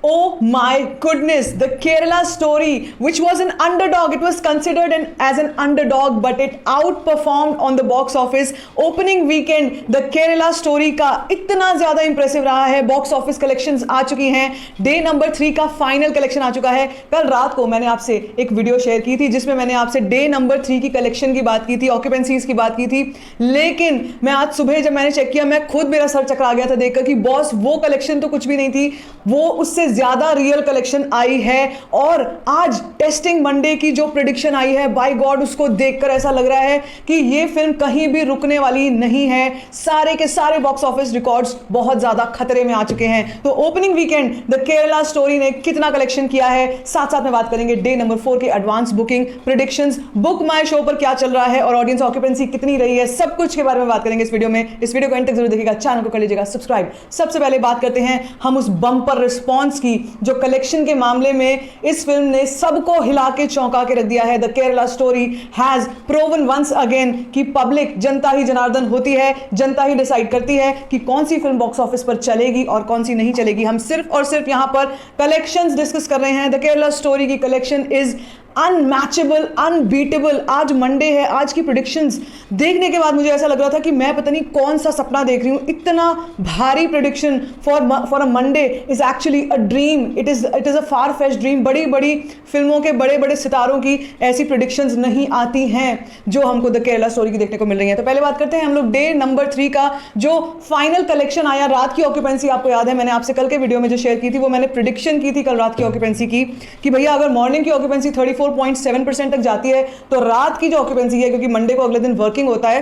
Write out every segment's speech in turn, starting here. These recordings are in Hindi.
Oh my goodness, the Kerala story, which was an underdog, it was considered as an underdog, but it outperformed on the box office. Opening weekend, the Kerala story का इतना ज़्यादा impressive रहा है. Box office collections आ चुकी हैं. Day number 3 का final collection आ चुका है. कल रात को मैंने आपसे एक वीडियो शेयर की थी जिसमें मैंने आपसे Day number 3 की collection की बात की थी, occupancies की बात की थी. लेकिन मैं आज सुबह जब मैंने चेक किया, मैं खुद मेरा सर चकरा गया था देखकर कि बॉस वो collection तो कुछ भी नहीं थी, वो उससे ज्यादा रियल कलेक्शन आई है. और आज टेस्टिंग मंडे की जो प्रेडिक्शन आई है, बाय गॉड उसको देखकर ऐसा लग रहा है कि ये फिल्म कहीं भी रुकने वाली नहीं है. सारे के सारे बॉक्स ऑफिस रिकॉर्ड्स बहुत ज्यादा खतरे में आ चुके हैं. तो opening Weeknd the Kerala story ने कितना कलेक्शन किया है, साथ साथ में बात करेंगे डे नंबर 4 के advance booking predictions, book my show पर क्या चल रहा है और ऑडियंस ऑक्यूपेंसी कितनी रही है, सब कुछ के बारे में बात करेंगे इस वीडियो में. इस वीडियो को एंड तक जरूर देखिएगा, चैनल को कर लीजिएगा सब्सक्राइब. सबसे पहले बात करते हैं हम उस बम्पर रिस्पॉन्स की जो कलेक्शन के मामले में इस फिल्म ने सबको हिला के चौंका के रख दिया है. The Kerala story has proven once again कि पब्लिक, जनता ही जनार्दन होती है, जनता ही डिसाइड करती है कि कौन सी फिल्म बॉक्स ऑफिस पर चलेगी और कौन सी नहीं चलेगी. हम सिर्फ और सिर्फ यहां पर कलेक्शंस डिस्कस कर रहे हैं. द केरला स्टोरी की कलेक्शन इज अनमैचेबल, अनबीटेबल. आज मंडे है, आज की प्रेडिक्शंस देखने के बाद मुझे ऐसा लग रहा था कि मैं पता नहीं कौन सा सपना देख रही हूं. इतना भारी prediction for a Monday is actually a dream. It is a far fetched dream. बड़ी बड़ी फिल्मों के बड़े बड़े सितारों की ऐसी प्रेडिक्शंस नहीं आती हैं जो हमको द केरला स्टोरी की देखने को मिल रही है. तो पहले बात करते हैं हम लोग डे नंबर 3 का जो फाइनल कलेक्शन आया. रात की ऑक्यूपेंसी आपको याद है, मैंने आपसे कल के वीडियो में जो शेयर की थी वो मैंने प्रेडिक्शन की थी कल रात की ऑक्यूपेंसी की कि भैया अगर मॉर्निंग की ऑक्यूपेंसी 34.7% तक जाती है तो रात की जो ऑक्यूपेंसी है, क्योंकि मंडे को अगले दिन वर्किंग होता है,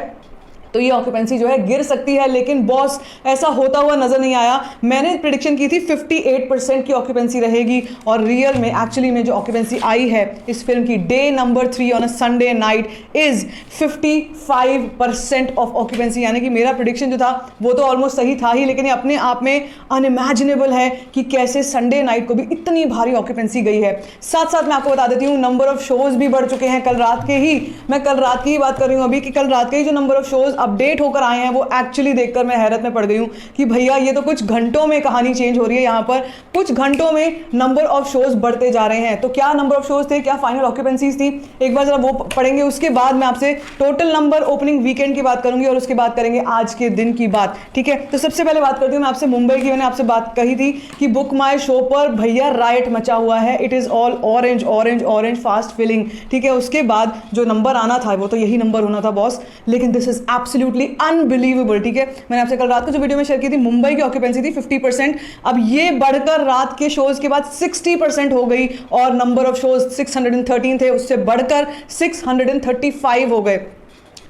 तो ये ऑक्यूपेंसी जो है गिर सकती है. लेकिन बॉस ऐसा होता हुआ नजर नहीं आया. मैंने प्रेडिक्शन की थी 58% की ऑक्यूपेंसी रहेगी और रियल में एक्चुअली में जो ऑक्यूपेंसी आई है इस फिल्म की day number 3 on a Sunday night is 55% of occupancy. यानी कि मेरा प्रेडिक्शन जो था वो तो ऑलमोस्ट सही था ही, लेकिन ये अपने आप में अनइमेजिनेबल है कि कैसे संडे नाइट को भी इतनी भारी ऑक्यूपेंसी गई है. साथ साथ मैं आपको बता देती हूँ नंबर ऑफ शोज भी बढ़ चुके हैं. कल रात के ही, मैं कल रात की ही बात कर रही हूँ अभी, कि कल रात के ही जो नंबर ऑफ शोज अपडेट होकर आए हैं वो एक्चुअली देखकर मैं हैरत में पड़ गई हूं कि भैया ये तो कुछ घंटों में कहानी चेंज हो रही है. यहां पर कुछ घंटों में नंबर ऑफ शोज बढ़ते जा रहे हैं. तो क्या नंबर ऑफ शोज थे, क्या फाइनल ऑक्यूपेंसीज थी, एक बार जरा वो पढ़ेंगे. उसके बाद मैं आपसे टोटल नंबर ओपनिंग वीकेंड की बात करूंगी और उसके बाद करेंगे आज के दिन की बात. ठीक है, तो सबसे पहले बात करती हूं मैं आपसे मुंबई की. मैंने आपसे बात कही थी कि बुक माय शो पर भैया राइट मचा हुआ है. It is all orange orange orange, fast filling. ठीक है, उसके बाद जो नंबर आना था वो तो यही नंबर होना था बॉस, लेकिन दिस इज एब्सोल्युटली अनबिलीवेबल. ठीक है, मैंने आपसे कल रात को जो वीडियो में शेयर की थी, मुंबई की ऑक्यूपेंसी थी 50%. अब ये बढ़कर रात के शोज के बाद 60% हो गई और नंबर ऑफ शोज 613 थे, उससे बढ़कर 635 हो गए.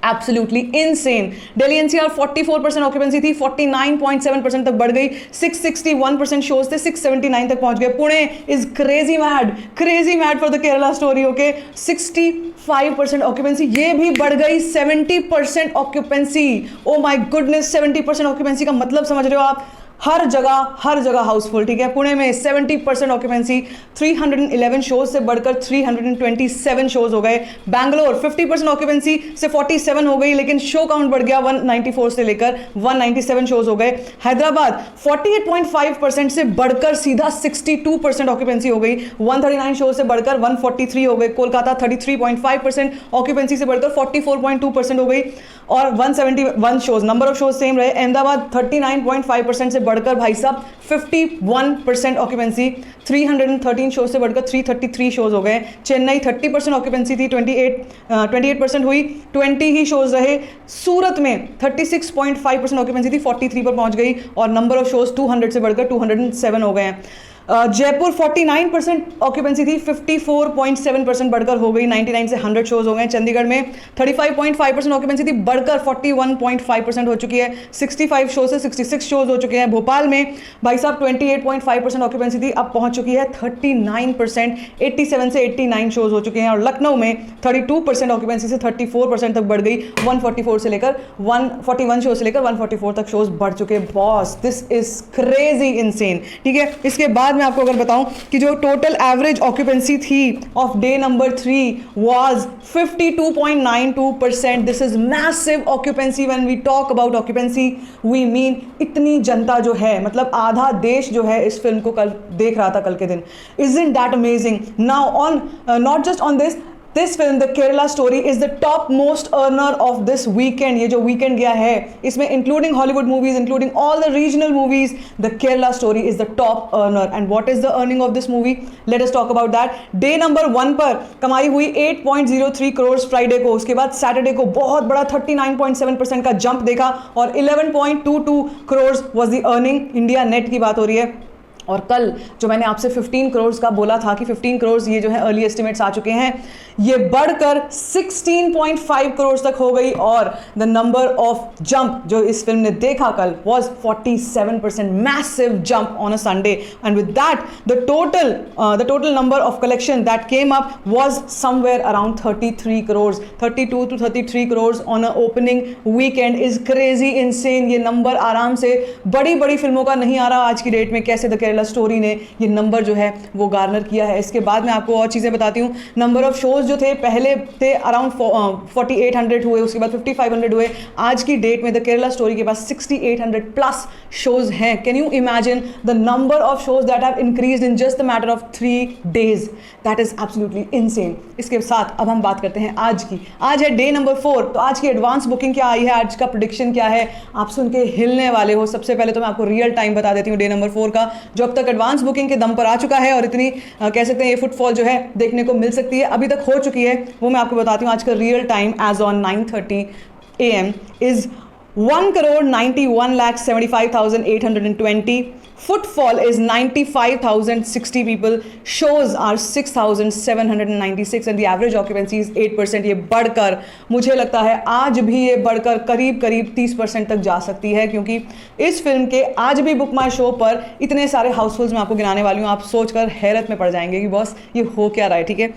Absolutely insane. Delhi NCR 44% occupancy थी, 49.7% तक बढ़ गई. 661% शोज थे, 679 तक पहुंच गए. Pune is crazy mad for the Kerala story. Okay, 65% occupancy, ये भी बढ़ गई 70% occupancy. Oh my goodness, 70% occupancy का मतलब समझ रहे हो आप? हर जगह हाउसफुल. ठीक है, पुणे में 70% ऑक्यूपेंसी, 311 शोज से बढ़कर 327 शोज हो गए. बैंगलोर 50% ऑक्यूपेंसी से 47 हो गई, लेकिन शो काउंट बढ़ गया 194 से लेकर 197 शोज हो गए. हैदराबाद 48.5% से बढ़कर सीधा 62% ऑक्यूपेंसी हो गई, 139 शोज से बढ़कर 143 हो गए. कोलकाता 33.5% ऑक्यूपेंसी से बढ़कर 44.2% हो गई और 171 shows, number of shows same रहे. अहमदाबाद 39.5% से बढ़कर भाई साहब 51% ऑक्यूपेंसी, 313 शोज से बढ़कर 333 शोज हो गए. चेन्नई 30% ऑक्यूपेंसी थी, 28% हुई, 20 ही शोज रहे. सूरत में 36.5% ऑक्यूपेंसी थी, 43 पर पहुंच गई और नंबर ऑफ शोज 200 से बढ़कर 207 हो गए हैं. जयपुर 49% ऑक्यूपेंसी थी, 54.7% बढ़कर हो गई, 99 से 100 शोज हो गए. चंडीगढ़ में 35.5% ऑक्यूपेंसी थी, बढ़कर 41.5% हो चुकी है, 65 शो से 66 शोज हो चुके हैं. भोपाल में भाई साहब 28.5% ऑक्यूपेंसी थी, अब पहुंच चुकी है 39%, 87 से 89 शोज हो चुके हैं. और लखनऊ में 32% ऑक्यूपेंसी से 34% तक बढ़ गई, 144 से लेकर 141 शो से लेकर 144 तक शोज बढ़ चुके. Boss this is crazy insane. ठीक है, इसके बाद बाद में आपको अगर बताऊं कि जो टोटल एवरेज ऑक्यूपेंसी थी of day number 3 was 52.92%. This is massive occupancy. When we talk about occupancy we mean इतनी जनता जो है, मतलब आधा देश जो है इस फिल्म को कल देख रहा था कल के दिन. Isn't that amazing? Now on not just on this film, the Kerala Story is the top most earner of this weekend. ये जो weekend गया है इसमें including Hollywood movies, including all the regional movies, the Kerala Story is the top earner. And what is the earning of this movie? Let us talk about that. Day number 1 पर कमाई हुई 8.03 करोड़ फ्राइडे को. उसके बाद सैटरडे को बहुत बड़ा 39.7% का जंप देखा और 11.22 crore was the earning. India net की बात हो रही है. और कल जो मैंने आपसे 15 करोड़ का बोला था कि 15 करोड़ ये जो है अर्ली एस्टिमेट्स आ चुके हैं, ये बढ़कर 16.5 करोड़ तक हो गई. और द नंबर ऑफ जंप जो इस फिल्म ने देखा कल was 47%. Massive jump on a Sunday. And with that the total number of collection that came up was somewhere around 33 crore. 32 to 33 crore on a opening weekend is crazy, insane. ये नंबर आराम से बड़ी बड़ी फिल्मों का नहीं आ रहा आज की डेट में. कैसे द केरला स्टोरी ने ये नंबर जो है वो गार्नर किया है. इसके बाद मैं आपको और चीज़ें बताती हूँ. नंबर ऑफ शोज जो थे पहले थे अराउंड 4800 हुए, उसके बाद 5500 हुए. आज की डेट में द केरला स्टोरी के पास 6800 प्लस शोज हैं. Can you imagine the number of shows that have increased in just the matter of 3 days? That is absolutely insane. इसके साथ अब हम बात करते हैं आज की. आज है डे नंबर 4. तो आज की एडवांस बुकिंग क्या आई है, आज का प्रेडिक्शन क्या है, आप सुन के हिलने वाले हो. सबसे पहले तो मैं आपको रियल टाइम बता देती हूँ डे नंबर 4 का, जो अब तक एडवांस बुकिंग के दम पर आ चुका है और इतनी कह सकते हैं ये फुटफॉल जो है देखने को मिल सकती है, अभी तक हो चुकी है, वो मैं आपको बताती हूँ. आज का real time as on 9:30 AM is 1,91,75,820. Footfall is 95,060 people. Shows are 6,796 and the average occupancy is 8%. ये बढ़कर मुझे लगता है आज भी ये बढ़कर करीब 30% तक जा सकती है, क्योंकि इस फिल्म के आज भी बुक माई शो पर इतने सारे हाउसफुल्स मैं आपको गिनाने वाली हूँ. आप सोचकर हैरत में पड़ जाएंगे कि बॉस ये हो क्या रहा है. ठीक है,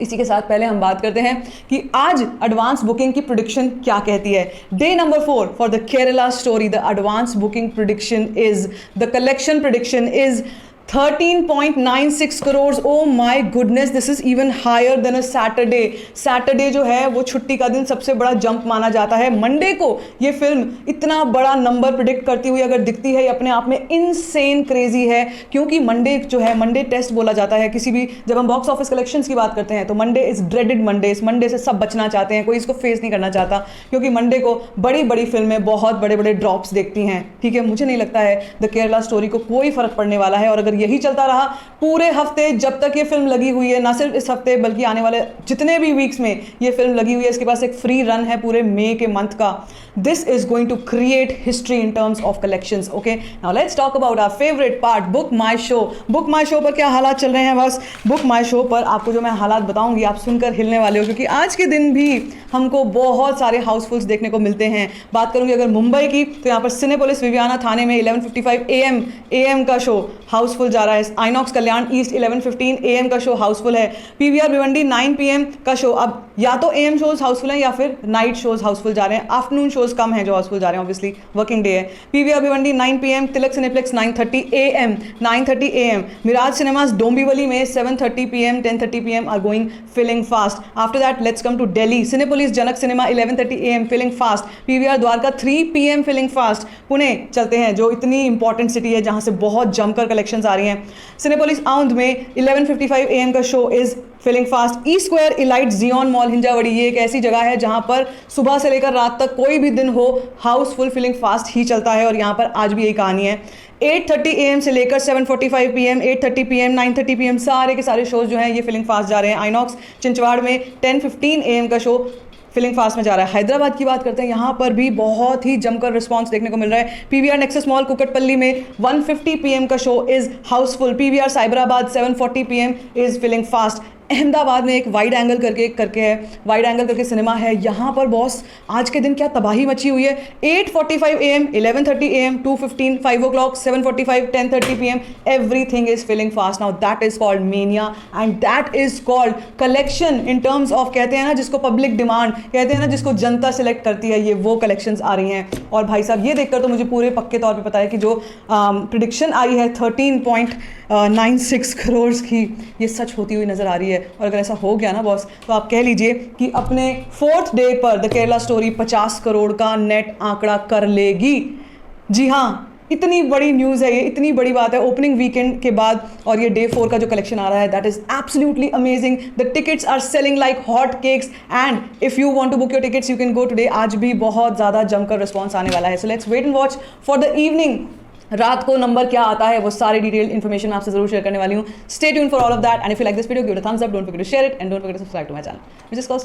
इसी के साथ पहले हम बात करते हैं कि आज एडवांस बुकिंग की प्रेडिक्शन क्या कहती है. Day number 4 for the Kerala story, the advance booking prediction is, the collection prediction is 13.96 crore. Oh my goodness, this is even higher than a Saturday. Saturday जो है वो छुट्टी का दिन सबसे बड़ा जंप माना जाता है. मंडे को ये फिल्म इतना बड़ा नंबर प्रिडिक्ट करती हुई अगर दिखती है, ये अपने आप में इनसेन क्रेजी है, क्योंकि मंडे जो है मंडे टेस्ट बोला जाता है किसी भी, जब हम बॉक्स ऑफिस कलेक्शंस की बात करते हैं तो मंडे इज ड्रेडेड मंडे. इस मंडे से सब बचना चाहते हैं, कोई इसको फेस नहीं करना चाहता, क्योंकि मंडे को बड़ी बड़ी फिल्में बहुत बड़े बड़े ड्रॉप्स देखती हैं. ठीक है, मुझे नहीं लगता है द केरला स्टोरी को कोई फर्क पड़ने वाला है. और अगर यही चलता रहा पूरे हफ्ते जब तक ये फिल्म लगी हुई है, ना सिर्फ इस हफ्ते बल्कि आने वाले जितने भी वीक्स में ये फिल्म लगी हुई है, इसके पास एक फ्री रन है पूरे मई के मंथ का. This is going to create history in terms of collections. Okay, now let's talk about our favourite part, book my show. Book my show पर क्या हालात चल रहे हैं? बस बुक माई शो पर आपको जो मैं हालात बताऊंगी आप सुनकर हिलने वाले हो, क्योंकि आज के दिन भी हमको बहुत सारे हाउसफुल्स देखने को मिलते हैं. बात करूंगी अगर मुंबई की, तो यहाँ पर सिनेपोलिस विवियाना थाने में 11:55 AM का शो हाउसफुल जा रहा है. आइनॉक्स कल्याण ईस्ट 11:15 AM का शो हाउसफुल है. PVR भिवंडी 9 PM का शो. अब या तो AM शोज हाउसफुल हैं या फिर नाइट शोज हाउसफुल जा रहे हैं. आफ्टरनून शोज कम हैं जो हाउसफुल जा रहे हैं, ऑब्वियसली वर्किंग डे है. PVR Bhiwandi 9 PM, Tilak Cineplex 9:30 AM. Miraj Cinemas Dombivli में 7:30 PM 10:30 PM are going filling fast. After that let's come to Delhi. Cinepolis Janak Cinema 11:30 AM filling fast. PVR Dwarka 3 PM filling fast. Pune चलते हैं जो इतनी इंपॉर्टेंट सिटी है जहां से बहुत जमकर कलेक्शंस आ रही हैं. सिनेपोलिस आउंध में 11:55 AM का show is filling fast. E square elite Xion mall Hinjewadi, ये एक ऐसी जगह है जहां पर सुबह से लेकर रात तक कोई भी दिन हो हाउसफुल फिलिंग फास्ट ही चलता है, और यहाँ पर आज भी यही कहानी है. 8:30 AM से लेकर 7:45 PM 8:30 PM 9:30 PM सारे के सारे शोज जो हैं ये फिलिंग फास्ट जा रहे हैं. आइनॉक्स चिंचवाड़ में 10:15 AM का शो फिलिंग फास्ट में जा रहा है. हैदराबाद की बात करते हैं, यहाँ पर भी बहुत ही जमकर रिस्पांस देखने को मिल रहा है. PVR नेक्सस मॉल कुकटपल्ली में 1:50 PM का show is housefull. PVR Cyberabad 7:40 PM is filling fast. Ahmedabad में एक वाइड एंगल करके है, वाइड एंगल करके सिनेमा है। यहाँ पर बॉस आज के दिन क्या तबाही मची हुई है। 8:45 AM, 11:30 AM, 2:15, 5 o'clock, 7:45, 10:30 PM, everything is filling fast now. That is called mania and that is called collection in terms of, कहते हैं ना जिसको पब्लिक डिमांड, कहते हैं ना जिसको जनता सिलेक्ट करती है, ये वो कलेक्शंस आ रही हैं। और भाई साहब ये देखकर तो मुझे पूरे पक्के तौर पे पता है कि जो प्रिडिक्शन आई है 13.96 करोड़ की, ये सच होती हुई नज़र आ रही है। और अगर ऐसा हो गया ना बॉस, तो आप कह लीजिए कि अपने 4th डे पर द केरला स्टोरी 50 करोड़ का नेट आंकड़ा कर लेगी। जी हाँ, इतनी बड़ी न्यूज़ है ये, इतनी बड़ी बात है ओपनिंग वीकेंड के बाद। और ये डे 4 का जो कलेक्शन आ रहा है, that is absolutely amazing. The tickets are selling like hot cakes and if you want to book your tickets you can go today. आज भी बहुत ज़्यादा जमकर रिस्पॉन्स आने वाला है। So let's wait and watch for the evening. रात को नंबर क्या आता है वो सारी डिटेल इन्फॉर्मेशन मैं आपसे जरूर शेयर करने वाली हूँ। Stay tuned for all of that and if you like this video give it a thumbs up, don't forget to share it and don't forget to subscribe to my channel which is called